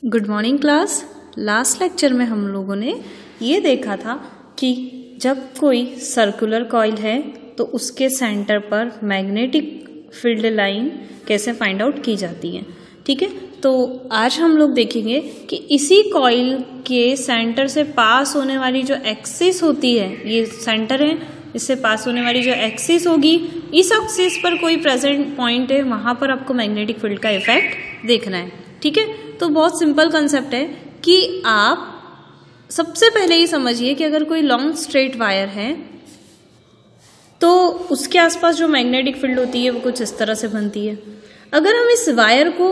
Good morning class. Last lecture में हम लोगों ने ये देखा था कि जब कोई सर्कुलर कॉइल है तो उसके सेंटर पर मैग्नेटिक फील्ड लाइन कैसे फाइंड आउट की जाती है। ठीक है, तो आज हम लोग देखेंगे कि इसी कॉइल के सेंटर से पास होने वाली जो एक्सिस होती है, ये सेंटर है, इससे पास होने वाली जो एक्सिस होगी, इस एक्सिस पर कोई प्रेजेंट पॉइंट है, वहां पर आपको मैग्नेटिक फील्ड का इफेक्ट देखना है। ठीक है, तो बहुत सिंपल कंसेप्ट है कि आप सबसे पहले ये समझिए कि अगर कोई लॉन्ग स्ट्रेट वायर है तो उसके आसपास जो मैग्नेटिक फील्ड होती है वो कुछ इस तरह से बनती है। अगर हम इस वायर को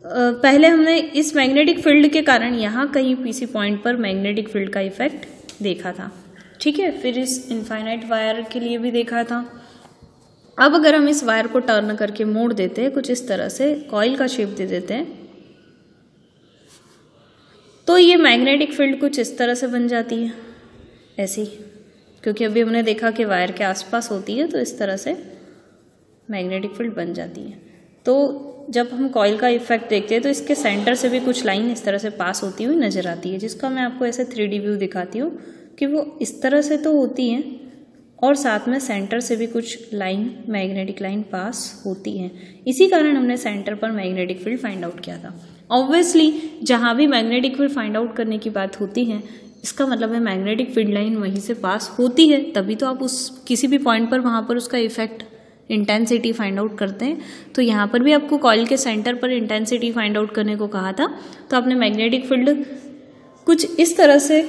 पहले हमने इस मैग्नेटिक फील्ड के कारण यहाँ कहीं किसी पॉइंट पर मैग्नेटिक फील्ड का इफेक्ट देखा था। ठीक है, फिर इस इनफाइनाइट वायर के लिए भी देखा था। अब अगर हम इस वायर को टर्न करके मोड़ देते हैं, कुछ इस तरह से कॉइल का शेप दे देते हैं, तो ये मैग्नेटिक फील्ड कुछ इस तरह से बन जाती है, ऐसी, क्योंकि अभी हमने देखा कि वायर के आसपास होती है तो इस तरह से मैग्नेटिक फील्ड बन जाती है। तो जब हम कॉइल का इफेक्ट देखते हैं तो इसके सेंटर से भी कुछ लाइन इस तरह से पास होती हुई नजर आती है, जिसका मैं आपको ऐसे 3D व्यू दिखाती हूँ कि वो इस तरह से तो होती हैं और साथ में सेंटर से भी कुछ लाइन, मैग्नेटिक लाइन पास होती हैं। इसी कारण हमने सेंटर पर मैग्नेटिक फील्ड फाइंड आउट किया था। ऑब्वियसली जहाँ भी मैग्नेटिक फील्ड फाइंड आउट करने की बात होती है, इसका मतलब है मैग्नेटिक फील्ड लाइन वहीं से पास होती है, तभी तो आप उस किसी भी पॉइंट पर वहाँ पर उसका इफेक्ट, इंटेंसिटी फाइंड आउट करते हैं। तो यहाँ पर भी आपको कॉइल के सेंटर पर इंटेंसिटी फाइंड आउट करने को कहा था, तो आपने मैग्नेटिक फील्ड कुछ इस तरह से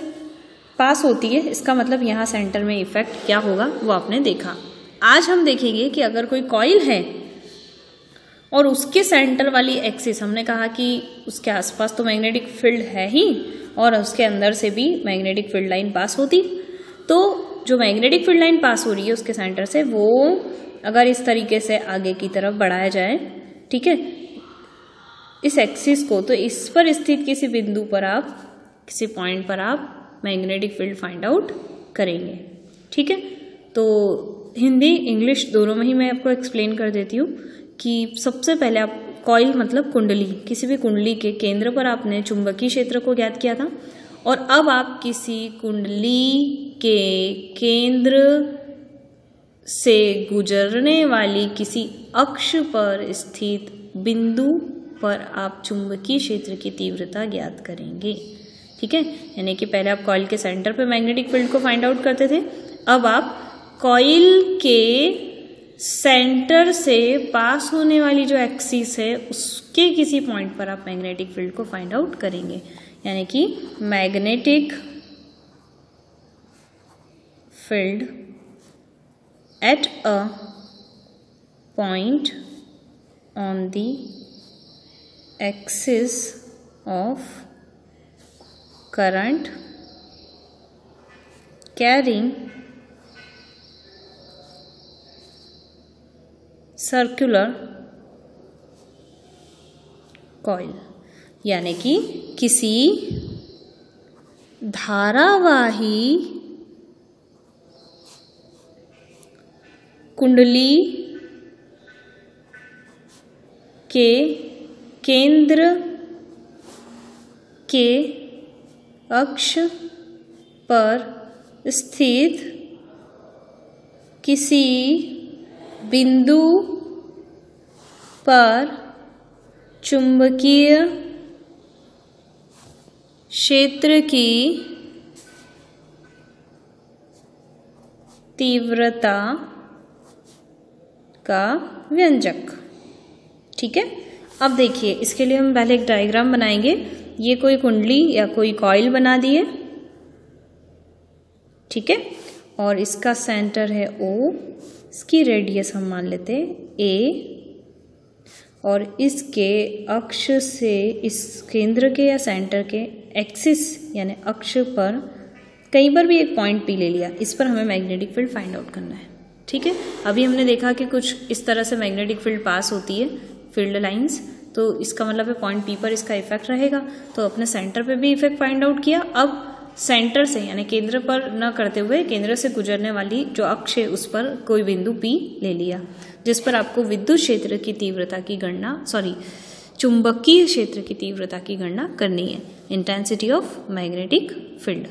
पास होती है, इसका मतलब यहाँ सेंटर में इफेक्ट क्या होगा वो आपने देखा। आज हम देखेंगे कि अगर कोई कॉइल है और उसके सेंटर वाली एक्सिस, हमने कहा कि उसके आसपास तो मैग्नेटिक फील्ड है ही और उसके अंदर से भी मैग्नेटिक फील्ड लाइन पास होती, तो जो मैग्नेटिक फील्ड लाइन पास हो रही है उसके सेंटर से, वो अगर इस तरीके से आगे की तरफ बढ़ाया जाए, ठीक है, इस एक्सिस को, तो इस पर स्थित किसी बिंदु पर आप, किसी पॉइंट पर आप मैग्नेटिक फील्ड फाइंड आउट करेंगे। ठीक है, तो हिंदी इंग्लिश दोनों में ही मैं आपको एक्सप्लेन कर देती हूँ कि सबसे पहले आप कॉइल मतलब कुंडली, किसी भी कुंडली के केंद्र पर आपने चुंबकीय क्षेत्र को ज्ञात किया था, और अब आप किसी कुंडली के केंद्र से गुजरने वाली किसी अक्ष पर स्थित बिंदु पर आप चुंबकीय क्षेत्र की तीव्रता ज्ञात करेंगे। ठीक है, यानी कि पहले आप कॉइल के सेंटर पे मैग्नेटिक फील्ड को फाइंड आउट करते थे, अब आप कॉइल के सेंटर से पास होने वाली जो एक्सिस है उसके किसी पॉइंट पर आप मैग्नेटिक फील्ड को फाइंड आउट करेंगे, यानी कि magnetic field at a point on the axis of current carrying circular coil, यानी कि किसी धारावाही कुंडली के केंद्र के अक्ष पर स्थित किसी बिंदु पर चुंबकीय क्षेत्र की तीव्रता का व्यंजक। ठीक है, अब देखिए, इसके लिए हम पहले एक डायग्राम बनाएंगे। ये कोई कुंडली या कोई कॉइल बना दी है, ठीक है, और इसका सेंटर है O, इसकी रेडियस हम मान लेते हैं A, और इसके अक्ष से, इस केंद्र के या सेंटर के एक्सिस यानी अक्ष पर कहीं पर भी एक पॉइंट P ले लिया, इस पर हमें मैग्नेटिक फील्ड फाइंड आउट करना है। ठीक है, अभी हमने देखा कि कुछ इस तरह से मैग्नेटिक फील्ड पास होती है, फील्ड लाइंस, तो इसका मतलब है पॉइंट P पर इसका इफेक्ट रहेगा, तो अपने सेंटर पे भी इफेक्ट फाइंड आउट किया। अब सेंटर से यानी केंद्र पर न करते हुए केंद्र से गुजरने वाली जो अक्ष है उस पर कोई बिंदु P ले लिया, जिस पर आपको विद्युत क्षेत्र की तीव्रता की गणना, चुंबकीय क्षेत्र की तीव्रता की गणना करनी है, इंटेंसिटी ऑफ मैग्नेटिक फील्ड।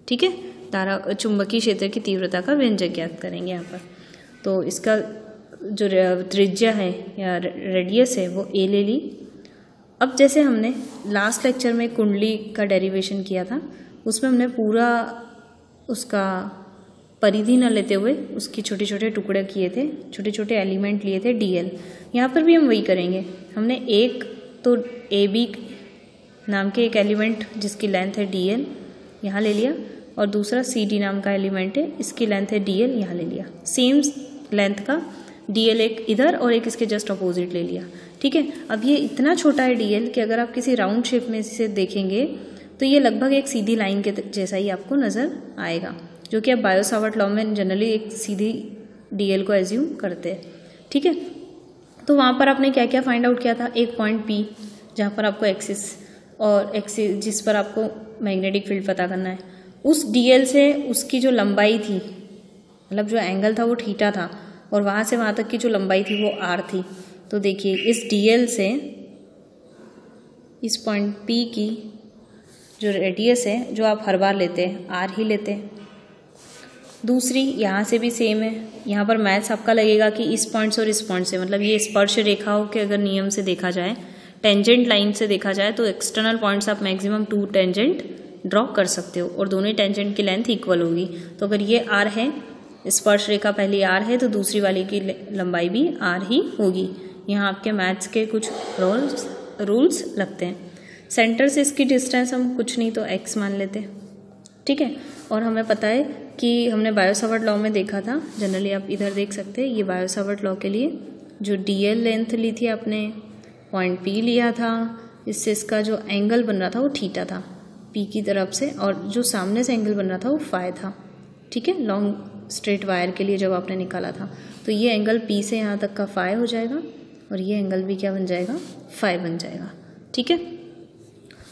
ठीक है, धारा चुंबकीय क्षेत्र की तीव्रता का व्यंजक ज्ञात करेंगे यहाँ पर। तो इसका जो त्रिज्या है या रेडियस है वो ए ले ली। अब जैसे हमने लास्ट लेक्चर में कुंडली का डेरिवेशन किया था, उसमें हमने पूरा उसका परिधि न लेते हुए उसकी छोटे छोटे टुकड़े किए थे, छोटे छोटे एलिमेंट लिए थे डीएल। यहाँ पर भी हम वही करेंगे। हमने एक तो ए बी नाम के एक एलिमेंट जिसकी लेंथ है डीएल यहाँ ले लिया, और दूसरा सी डी नाम का एलिमेंट है, इसकी लेंथ है डीएल यहाँ ले लिया। सेम लेंथ का डीएल एक इधर और एक इसके जस्ट अपोजिट ले लिया। ठीक है, अब ये इतना छोटा है डीएल कि अगर आप किसी राउंड शेप में इसे देखेंगे तो ये लगभग एक सीधी लाइन के जैसा ही आपको नज़र आएगा, जो कि आप बायो-सावर्ट लॉ में जनरली एक सीधी डीएल को एज्यूम करते हैं। ठीक है, तो वहाँ पर आपने क्या क्या फाइंड आउट किया था, एक पॉइंट पी जहाँ पर आपको एक्सिस जिस पर आपको मैग्नेटिक फील्ड पता करना है, उस डीएल से उसकी जो लंबाई थी, मतलब जो एंगल था वो थीटा था, और वहाँ से वहाँ तक की जो लंबाई थी वो आर थी। तो देखिए इस डीएल से इस पॉइंट पी की जो रेडियस है, जो आप हर बार लेते हैं आर ही लेते हैं। दूसरी यहाँ से भी सेम है, यहाँ पर मैथ्स आपका लगेगा कि इस पॉइंट से और इस पॉइंट से, मतलब ये स्पर्श रेखाओं के अगर नियम से देखा जाए, टेंजेंट लाइन से देखा जाए, तो एक्सटर्नल पॉइंट्स आप मैक्सिमम 2 टेंजेंट ड्रॉ कर सकते हो और दोनों ही टेंजेंट की लेंथ इक्वल होगी। तो अगर ये आर है, स्पर्श रेखा पहली आर है, तो दूसरी वाली की लंबाई भी आर ही होगी। यहाँ आपके मैथ्स के कुछ रूल्स लगते हैं। सेंटर से इसकी डिस्टेंस हम कुछ नहीं तो एक्स मान लेते हैं। ठीक है, और हमें पता है कि हमने बायो-सावर्ट लॉ में देखा था, जनरली आप इधर देख सकते हैं, ये बायो-सावर्ट लॉ के लिए जो डीएल लेंथ ली थी आपने, पॉइंट पी लिया था, इससे इसका जो एंगल बन रहा था वो थीटा था पी की तरफ से, और जो सामने से एंगल बन रहा था वो फाई था। ठीक है, लॉन्ग स्ट्रेट वायर के लिए जब आपने निकाला था, तो ये एंगल पी से यहाँ तक का फाई हो जाएगा, और ये एंगल भी क्या बन जाएगा, फाई बन जाएगा। ठीक है,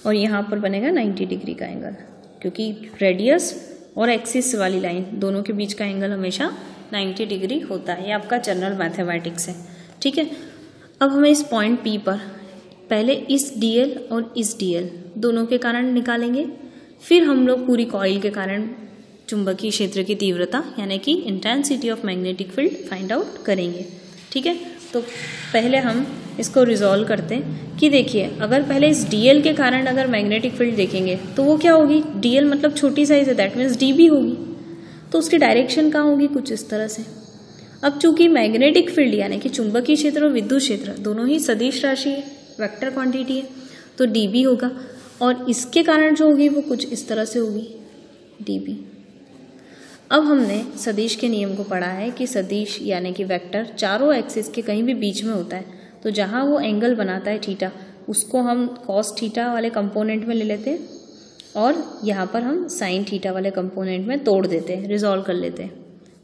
और यहाँ पर बनेगा 90 डिग्री का एंगल, क्योंकि रेडियस और एक्सिस वाली लाइन दोनों के बीच का एंगल हमेशा 90 डिग्री होता है। ये आपका जनरल मैथमेटिक्स है। ठीक है, अब हमें इस पॉइंट पी पर पहले इस डीएल और इस डीएल दोनों के कारण निकालेंगे, फिर हम लोग पूरी कॉइल के कारण चुंबकीय क्षेत्र की तीव्रता यानी कि intensity of magnetic field find out करेंगे। ठीक है, तो पहले हम इसको रिजॉल्व करते हैं कि देखिए, अगर पहले इस डीएल के कारण अगर मैग्नेटिक फील्ड देखेंगे तो वो क्या होगी, डीएल मतलब छोटी साइज है, दैट मीन्स डीबी होगी, तो उसकी डायरेक्शन कहाँ होगी, कुछ इस तरह से। अब चूंकि मैग्नेटिक फील्ड यानी कि चुंबकीय क्षेत्र और विद्युत क्षेत्र दोनों ही सदिश राशि है, वेक्टर क्वांटिटी है, तो डीबी होगा, और इसके कारण जो होगी वो कुछ इस तरह से होगी, डीबी। अब हमने सदिश के नियम को पढ़ा है कि सदिश यानी कि वेक्टर चारों एक्सिस के कहीं भी बीच में होता है, तो जहाँ वो एंगल बनाता है थीटा, उसको हम कॉस थीटा वाले कंपोनेंट में ले लेते हैं, और यहाँ पर हम साइन थीटा वाले कंपोनेंट में तोड़ देते हैं, रिजॉल्व कर लेते हैं।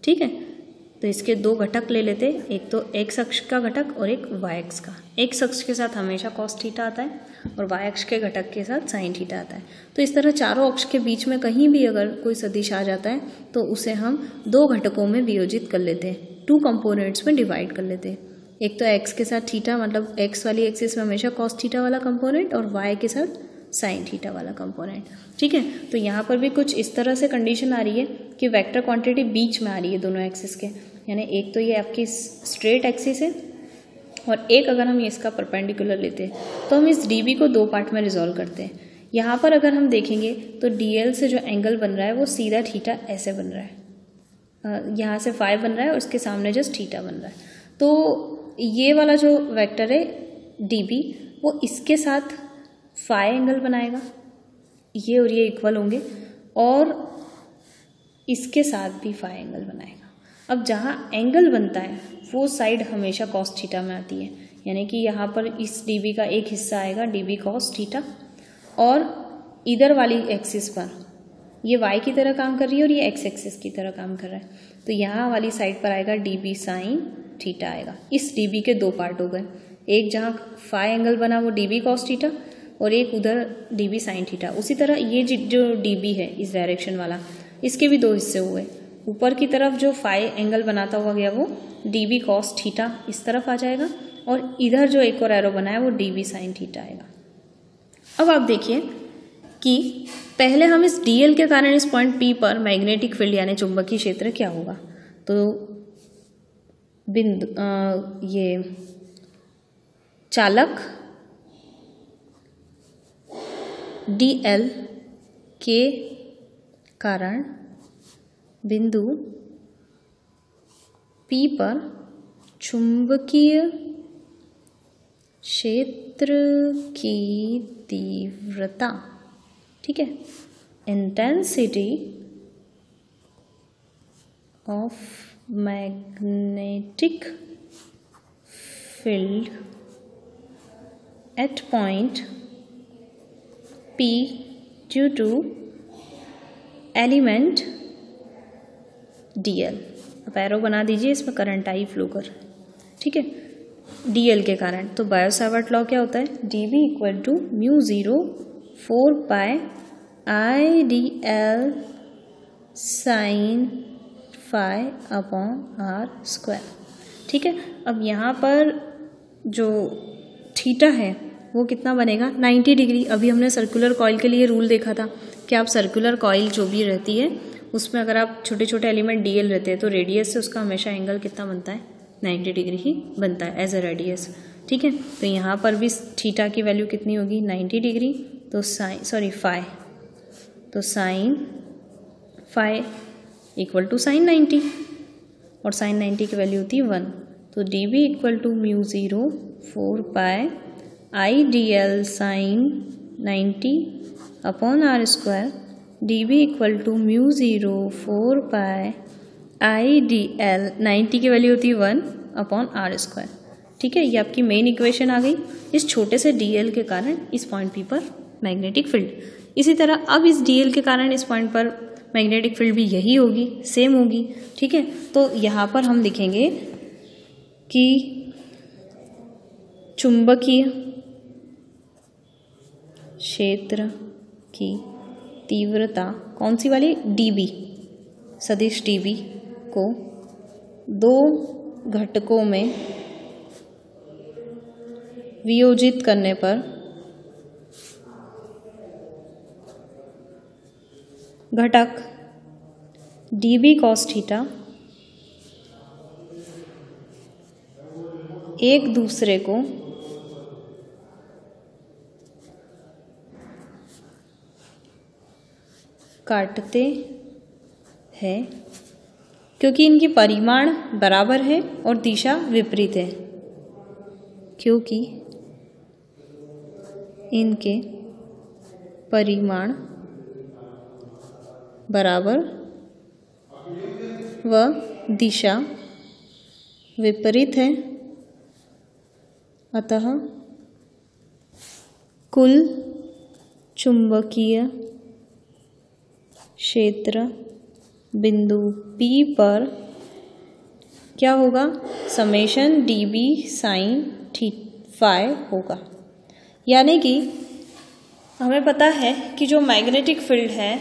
ठीक है, तो इसके दो घटक ले लेते हैं, एक तो एक्स अक्ष का घटक और एक वाई अक्ष का। एक्स अक्ष के साथ हमेशा कॉस थीटा आता है और वाई अक्ष के घटक के साथ साइन थीटा आता है। तो इस तरह चारों अक्ष के बीच में कहीं भी अगर कोई सदिश आ जाता है तो उसे हम दो घटकों में वियोजित कर लेते हैं, 2 कंपोनेंट्स में डिवाइड कर लेते हैं। एक तो एक्स के साथ थीटा, मतलब एक्स वाली एक्सिस में हमेशा कॉस थीटा वाला कंपोनेंट, और वाई के साथ साइन थीटा वाला कंपोनेंट। ठीक है, तो यहाँ पर भी कुछ इस तरह से कंडीशन आ रही है कि वेक्टर क्वांटिटी बीच में आ रही है दोनों एक्सिस के, यानी एक तो ये आपकी स्ट्रेट एक्सिस है और एक अगर हम इसका परपेंडिकुलर लेते हैं तो हम इस डीबी को 2 पार्ट में रिजॉल्व करते हैं। यहाँ पर अगर हम देखेंगे तो डीएल से जो एंगल बन रहा है वो सीधा थीटा ऐसे बन रहा है, यहाँ से फाई बन रहा है और उसके सामने जस्ट थीटा बन रहा है। तो ये वाला जो वेक्टर है डीबी वो इसके साथ फाई एंगल बनाएगा, ये और ये इक्वल होंगे, और इसके साथ भी फाई एंगल बनाएगा। अब जहाँ एंगल बनता है वो साइड हमेशा कॉस थीटा में आती है, यानी कि यहाँ पर इस डीबी का एक हिस्सा आएगा डीबी कॉस थीटा, और इधर वाली एक्सिस पर ये वाई की तरह काम कर रही है और ये एक्स एक्सिस की तरह काम कर रहा है, तो यहाँ वाली साइड पर आएगा डीबी साइन थीटा आएगा। इस डीबी के 2 पार्ट हो गए, एक जहाँ फाई एंगल बना वो डीबी कॉस थीटा और एक उधर डीबी साइन थीटा। उसी तरह ये जो डीबी है इस डायरेक्शन वाला, इसके भी 2 हिस्से हुए। ऊपर की तरफ जो फाई एंगल बनाता हुआ गया वो डीबी कॉस थीटा इस तरफ आ जाएगा, और इधर जो एक और एरो बना है वो dB साइन थीटा आएगा। अब आप देखिए कि पहले हम इस dl के कारण इस पॉइंट P पर मैग्नेटिक फील्ड यानी चुंबकीय क्षेत्र क्या होगा। तो बिंदु ये चालक dl के कारण बिंदु P पर चुंबकीय क्षेत्र की तीव्रता, ठीक है, intensity of magnetic field at point P due to element dl। अब एरो बना दीजिए, इसमें करंट आई फ्लो कर, ठीक है, dl के कारण। तो बायो-सावर्ट लॉ क्या होता है, dB equal to mu 0 4 pi I dl sine phi upon r square, ठीक है। अब यहाँ पर जो थीटा है वो कितना बनेगा, 90 डिग्री। अभी हमने सर्कुलर कॉइल के लिए रूल देखा था कि आप सर्कुलर कॉइल जो भी रहती है उसमें अगर आप छोटे छोटे एलिमेंट dl रहते हैं तो रेडियस से उसका हमेशा एंगल कितना बनता है, 90 डिग्री ही बनता है एज अ रेडियस, ठीक है। तो यहाँ पर भी थीटा की वैल्यू कितनी होगी, 90 डिग्री। तो फाई, तो sine phi equal to sine 90, और साइन 90 की वैल्यू होती है 1। तो dB equal to mu 0 4 pi I dl sine 90 upon r square, dB equal to mu 0 4 pi I dl 90 की वैल्यू होती है 1 अपॉन आर स्क्वायर, ठीक है। ये आपकी मेन इक्वेशन आ गई इस छोटे से dl के कारण इस पॉइंट P पर मैग्नेटिक फील्ड। इसी तरह अब इस dl के कारण इस पॉइंट पर मैग्नेटिक फील्ड भी यही होगी, सेम होगी, ठीक है। तो यहाँ पर हम लिखेंगे कि चुंबकीय क्षेत्र की तीव्रता कौन सी वाली, dB, सदिश dB को दो घटकों में वियोजित करने पर घटक dB cos थीटा एक दूसरे को काटते हैं क्योंकि इनकी परिमाण बराबर है और दिशा विपरीत है, क्योंकि इनके परिमाण बराबर व दिशा विपरीत है, अतः कुल चुंबकीय क्षेत्र बिंदु P पर क्या होगा, समेशन dB साइन फाई होगा। यानी कि हमें पता है कि जो मैग्नेटिक फील्ड है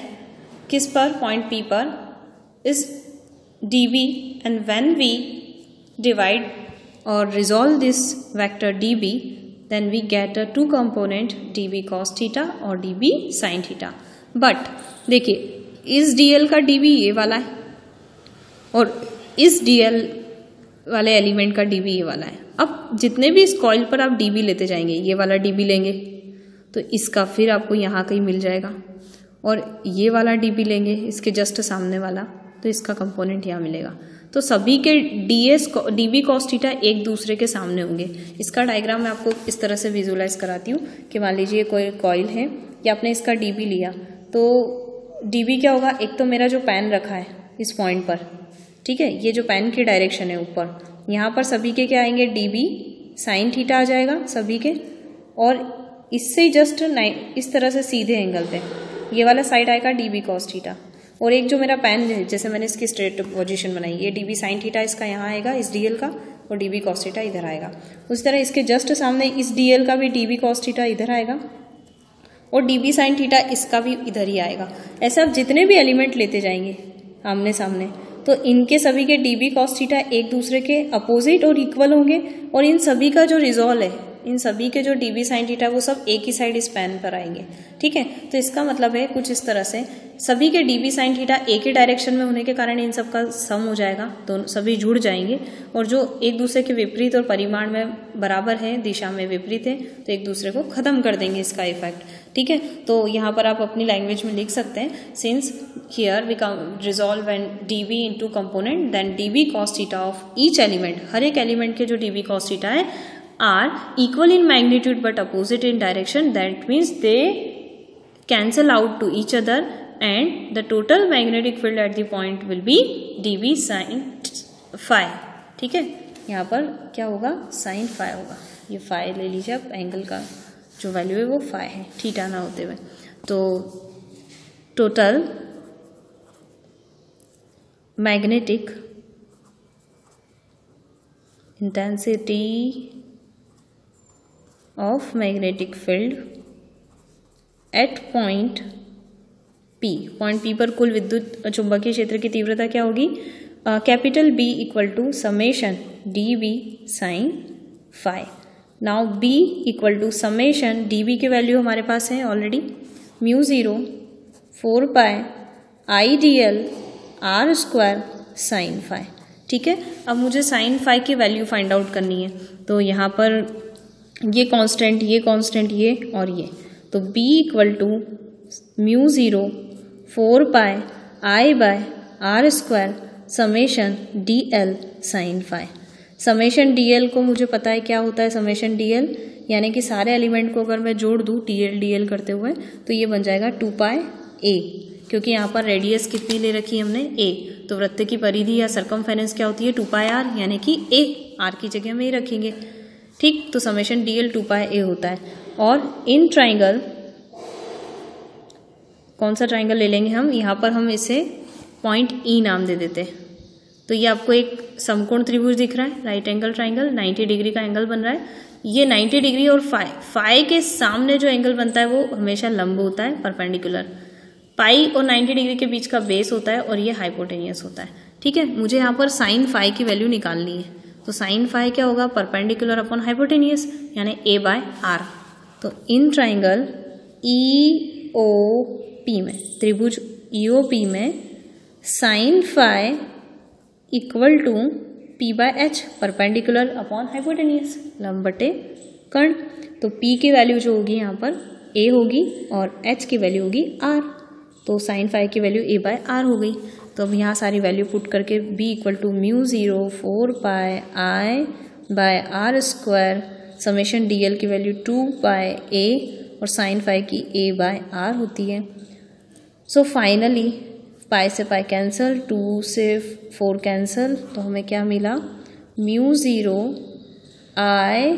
किस पर, पॉइंट P पर, इस dB, and when we divide और resolve this vector dB then we get a two component dB cos theta और dB sin थीटा। बट देखिए इस dl का dB ये वाला है और इस dl वाले एलिमेंट का dB ये वाला है। अब जितने भी इस कॉइल पर आप dB लेते जाएंगे, ये वाला dB लेंगे तो इसका फिर आपको यहाँ कहीं मिल जाएगा, और ये वाला dB लेंगे इसके जस्ट सामने वाला तो इसका कंपोनेंट यहाँ मिलेगा। तो सभी के dB cos थीटा एक दूसरे के सामने होंगे। इसका डायग्राम मैं आपको इस तरह से विजुलाइज कराती हूँ कि मान लीजिए कोई कॉइल है या आपने इसका dB लिया तो dB क्या होगा, एक तो मेरा जो पेन रखा है इस पॉइंट पर, ठीक है, ये जो पेन की डायरेक्शन है ऊपर, यहाँ पर सभी के क्या आएंगे, dB साइन थीटा आ जाएगा सभी के, और इससे जस्ट इस तरह से सीधे एंगल पे ये वाला साइड आएगा dB cos थीटा, और एक जो मेरा पेन है जैसे मैंने इसकी स्ट्रेट पोजीशन बनाई, ये dB साइन थीटा इसका यहाँ आएगा इस dl का, और dB cos थीटा इधर आएगा। उसी तरह इसके जस्ट सामने इस dl का भी dB cos थीटा इधर आएगा और dB साइन थीटा इसका भी इधर ही आएगा। ऐसे आप जितने भी एलिमेंट लेते जाएंगे आमने सामने तो इनके सभी के dB cos थीटा एक दूसरे के अपोजिट और इक्वल होंगे, और इन सभी का जो रिजॉल्व है, इन सभी के जो dB sin थीटा वो सब एक ही साइड स्पैन पर आएंगे, ठीक है। तो इसका मतलब है कुछ इस तरह से सभी के dB sin थीटा एक ही डायरेक्शन में होने के कारण इन सब का सम हो जाएगा, तो सभी जुड़ जाएंगे, और जो एक दूसरे के विपरीत और परिमाण में बराबर है, दिशा में विपरीत है, तो एक दूसरे को खत्म कर देंगे इसका इफेक्ट, ठीक है। तो यहाँ पर आप अपनी लैंग्वेज में लिख सकते हैं, since here we resolve and dB into component, then dB cos theta of each element, हर एक एलिमेंट के जो dB cos थीटा है are equal in magnitude but opposite in direction. That means they cancel out to each other and the total magnetic field at the point will be dB sin phi, ठीक है। यहाँ पर क्या होगा, sin phi होगा, ये phi ले लीजिए आप, एंगल का जो वैल्यू है वो phi है, थीटा ना होते हुए। तो total magnetic intensity of magnetic field at point P, point P पर कुल विद्युत चुंबकीय क्षेत्र की तीव्रता क्या होगी, capital B equal to summation dB sin phi। Now B equal to summation dB की वैल्यू हमारे पास है already, mu 0 4 pi IDL r square sin phi, ठीक है। अब मुझे sin phi की वैल्यू फाइंड आउट करनी है, तो यहाँ पर ये कांस्टेंट, ये और ये, तो B equal to mu 0 4 pi I by r square summation DL sin phi। Summation DL को मुझे पता है क्या होता है, समेशन DL यानी कि सारे एलिमेंट को अगर मैं जोड़ दूँ DL करते हुए, तो ये बन जाएगा 2 पाई A, क्योंकि यहाँ पर रेडियस कितनी ले रखी है हमने, A, तो वृत्त की परिधि या सरकमफेरेंस क्या होती है 2 पाई R, यानी कि A, R की जगह में ही रखेंगे, ठीक। तो समेशन DL 2 पाई A होता है। और इन ट्राइंगल, कौन सा ट्राइंगल ले लेंगे हम, यहाँ पर हम इसे पॉइंट E नाम दे देते हैं। तो ये आपको एक समकोण त्रिभुज दिख रहा है, राइट एंगल ट्राइंगल, 90 डिग्री का एंगल बन रहा है। ये 90 डिग्री और फाई के सामने जो एंगल बनता है वो हमेशा लंब होता है, परपेंडिकुलर। पाई और 90 डिग्री के बीच का बेस होता है और ये हाइपोटेनियस होता है, ठीक है। मुझे यहाँ पर साइन फाई की वैल्यू निकालनी है, तो साइन फाई क्या होगा, परपेंडिकुलर अपॉन हाइपोटेनियस, यानी A बाय R। तो इन ट्राइंगल EOP में, त्रिभुज EOP में sine phi equal to P by H, perpendicular upon hypotenuse, लंब बटे कर्ण। तो P की वैल्यू जो होगी यहाँ पर A होगी और H की वैल्यू होगी R, तो साइन फाई की वैल्यू A बाय R हो गई। तो अब यहाँ सारी वैल्यू पुट करके B equal to mu 0 4 pi I by R square summation DL की वैल्यू 2 पाई A और साइन फाई की A बाय R होती है। सो फाइनली पाई से पाई कैंसिल, 2 से 4 कैंसिल, तो हमें क्या मिला, mu 0 I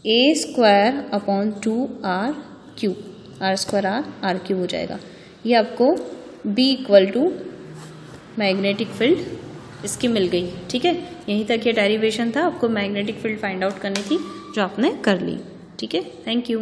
A square upon 2 R cube, R square R cube हो जाएगा। ये आपको B equal to magnetic field इसकी मिल गई, ठीक है। यहीं तक ये डेरिवेशन था, आपको मैग्नेटिक फील्ड फाइंड आउट करनी थी जो आपने कर ली, ठीक है। Thank you.